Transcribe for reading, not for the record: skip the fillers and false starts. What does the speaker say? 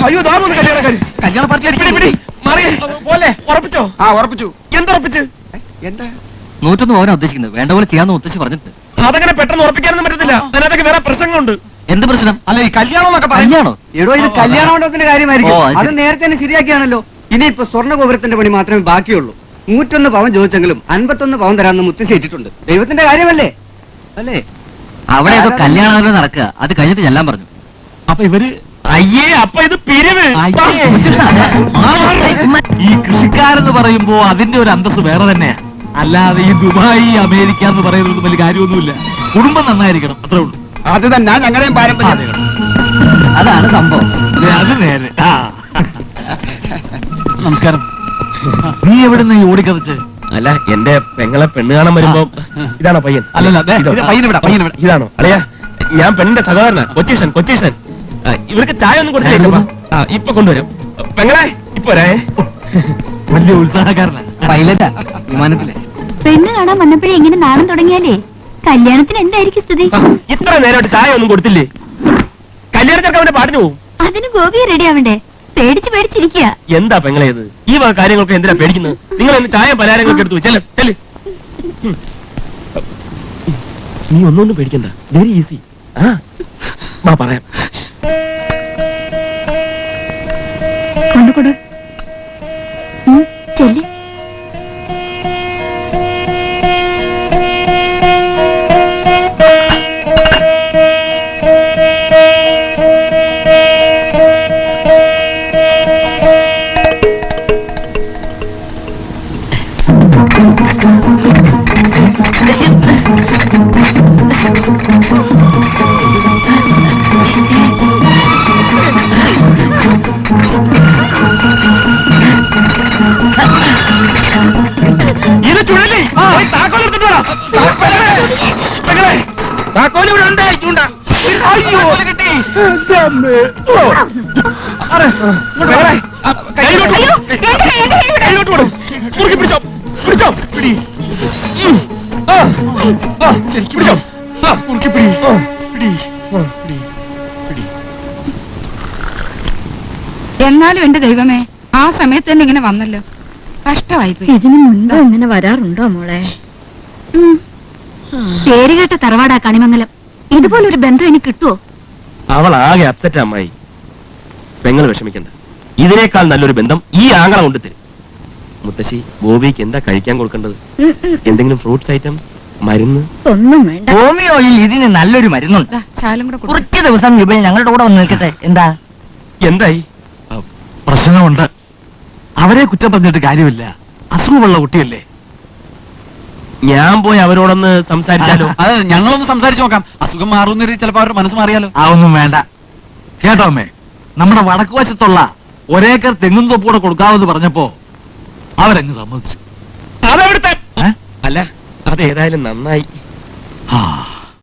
അയ്യോ കല്യാണ പാർട്ടി ഉറപ്പിച്ചോ? ആ ഉറപ്പിച്ചു. എന്തുറപ്പിച്ച്? എന്താ 101 പവനാ ഉദ്ദേശിക്കുന്നത്. വേണ്ട പോലെ ചെയ്യാന്ന് മുത്തശ്ശി പറഞ്ഞിട്ട്. അതങ്ങനെ പെട്ടെന്ന് ഉറപ്പിക്കാനൊന്നും പറ്റത്തില്ല. അതിനകത്തൊക്കെ വേറെ പ്രസംഗമുണ്ട്. എന്ത് പ്രശ്നം? അല്ല ഈ കല്യാണം എന്നൊക്കെ പറയാണോ? എടോ ഇത് കല്യാണ മണ്ഡപത്തിന്റെ കാര്യമായിരിക്കും. അത് നേരത്തെ തന്നെ ശരിയാക്കിയാണല്ലോ. ഇനിയിപ്പോ സ്വർണ്ണ ഗോപുരത്തിന്റെ പണി മാത്രമേ ബാക്കിയുള്ളൂ. 101 പവൻ ചോദിച്ചെങ്കിലും 51 പവൻ തരാമെന്ന് മുത്തശ്ശി ഏറ്റിട്ടുണ്ട്. ദൈവത്തിന്റെ കാര്യമല്ലേ അല്ലേ? അവിടെയൊക്കെ കല്യാണം നടക്കുക. അത് കഴിഞ്ഞിട്ട് ചെല്ലാൻ പറഞ്ഞു. അപ്പൊ ഇവര് അയ്യേ അപ്പൊ ഇത് പിരിവ്. ഈ കൃഷിക്കാരെന്ന് പറയുമ്പോ അതിന്റെ ഒരു അന്തസ് വേറെ തന്നെയാ. അല്ലാതെ ഈ ദുബായ് അമേരിക്ക എന്ന് പറയുന്നത് വലിയ കാര്യമൊന്നുമില്ല. കുടുംബം നന്നായിരിക്കണം, അത്രേ ഉള്ളൂ. അത് തന്നെ ഞങ്ങളുടെയും പാരമ്പര്യം. അതാണ് സംഭവം. അത് നേരെ. നമസ്കാരം. നീ എവിടുന്ന് ഈ ഓടിക്കതച്ച്? അല്ല എന്റെ പെങ്ങളെ പെണ്ണ് കാണാൻ വരുമ്പോ ഇതാണോ പയ്യൻ? അല്ലല്ല പയ്യനിവിടെ. ഇതാണോ? അറിയാ ഞാൻ പെണ്ണിന്റെ സഹോദരനാ. കൊച്ചീഷൻ. ഇവർക്ക് ചായ ഒന്നും കൊടുത്തില്ല. ഇപ്പൊ കൊണ്ടുവരും. പെങ്ങളെ ഇപ്പൊ വലിയ ഉത്സാഹക്കാരനാ. പൈലറ്റാ വിമാനത്തിലെ. പെണ്ണ് കാണാൻ വന്നപ്പോഴേ ഇങ്ങനെ നാണം തുടങ്ങിയാലേ കല്യാണത്തിന് എന്തായിരിക്കും സ്ഥിതി? ഇത്ര നേരമായിട്ട് ചായ ഒന്നും കൊടുത്തില്ലേ? കല്യാണത്തിനൊക്കെ അവന്റെ പാട്ടിന് പോകും. അതിന് ഗോപിയെ റെഡി ആവണ്ടേ? പേടിച്ചിരിക്കുക. എന്താ പെങ്ങളേത്? ഈ വക കാര്യങ്ങളൊക്കെ എന്തിനാ പേടിക്കുന്നത്? നിങ്ങൾ എന്ന് ചായ പലഹാരങ്ങളൊക്കെ എടുത്തു ചെല്ല്. നീ ഒന്നും പേടിക്കണ്ട. Very easy. പറയാം. കൊണ്ടുകൊടു ചെല്ല്. ഇത് ചുഴലി താക്കോല് ഇവിടെ ഉണ്ട്. കയ്യിലോട്ട് വിടും. മുറുക്കി പിടിച്ചോ. പിടി. പിടിച്ചോ. മുറുക്കി പിടി. എന്നാലും എന്റെ ദൈവമേ, ആ സമയത്ത് തന്നെ ഇങ്ങനെ വന്നല്ലോ. കഷ്ടമായിപ്പോയി. ഇതിനു മുൻപ് ഇങ്ങനെ വരാറുണ്ടോ മോളെ? പേരുകേട്ട തറവാടാ കണിമംഗലം. ഇതുപോലൊരു ബന്ധം എനിക്ക് കിട്ടുവോ? അവൾ ആകെ അപ്സെറ്റ് അമ്മായി. പെങ്ങൾ വിഷമിക്കണ്ട. ഇതിനേക്കാൾ നല്ലൊരു ബന്ധം ഈ ആങ്ങള കൊണ്ട് തരും. മുത്തശ്ശി ഗോപിക്ക് എന്താ കഴിക്കാൻ കൊടുക്കേണ്ടത്? എന്തെങ്കിലും ഫ്രൂട്ട്സ് ഐറ്റംസ്, മരുന്ന്? ഒന്നും വേണ്ട. ഹോമിയോയിൽ ഇതിന് നല്ലൊരു മരുന്നുണ്ട്. ശാലം കൂടെ കുറച്ച് ദിവസം ഇവൾ ഞങ്ങളുടെ കൂടെ വന്ന് നിൽക്കട്ടെ. എന്തായി? പ്രശ്നമുണ്ട്. അവരെ കുറ്റം പറഞ്ഞിട്ട് കാര്യമില്ല. അസുഖമുള്ള കുട്ടിയല്ലേ. ഞാൻ പോയി അവരോടൊന്ന് സംസാരിച്ചാലോ? അത് ഞങ്ങളൊന്ന് സംസാരിച്ചു നോക്കാം. അസുഖം മാറുന്ന ചിലപ്പോ അവരുടെ മനസ്സ് മാറിയാലോ. അതൊന്നും വേണ്ട. കേട്ടോ അമ്മേ, നമ്മുടെ വടക്ക് വശത്തുള്ള ഒരേക്കർ തെങ്ങും തൊപ്പൂടെ കൊടുക്കാമെന്ന് പറഞ്ഞപ്പോ അവരങ്ങ് സമ്മതിച്ചു. അതവിടുത്തെ അല്ല, അതേതായാലും നന്നായി.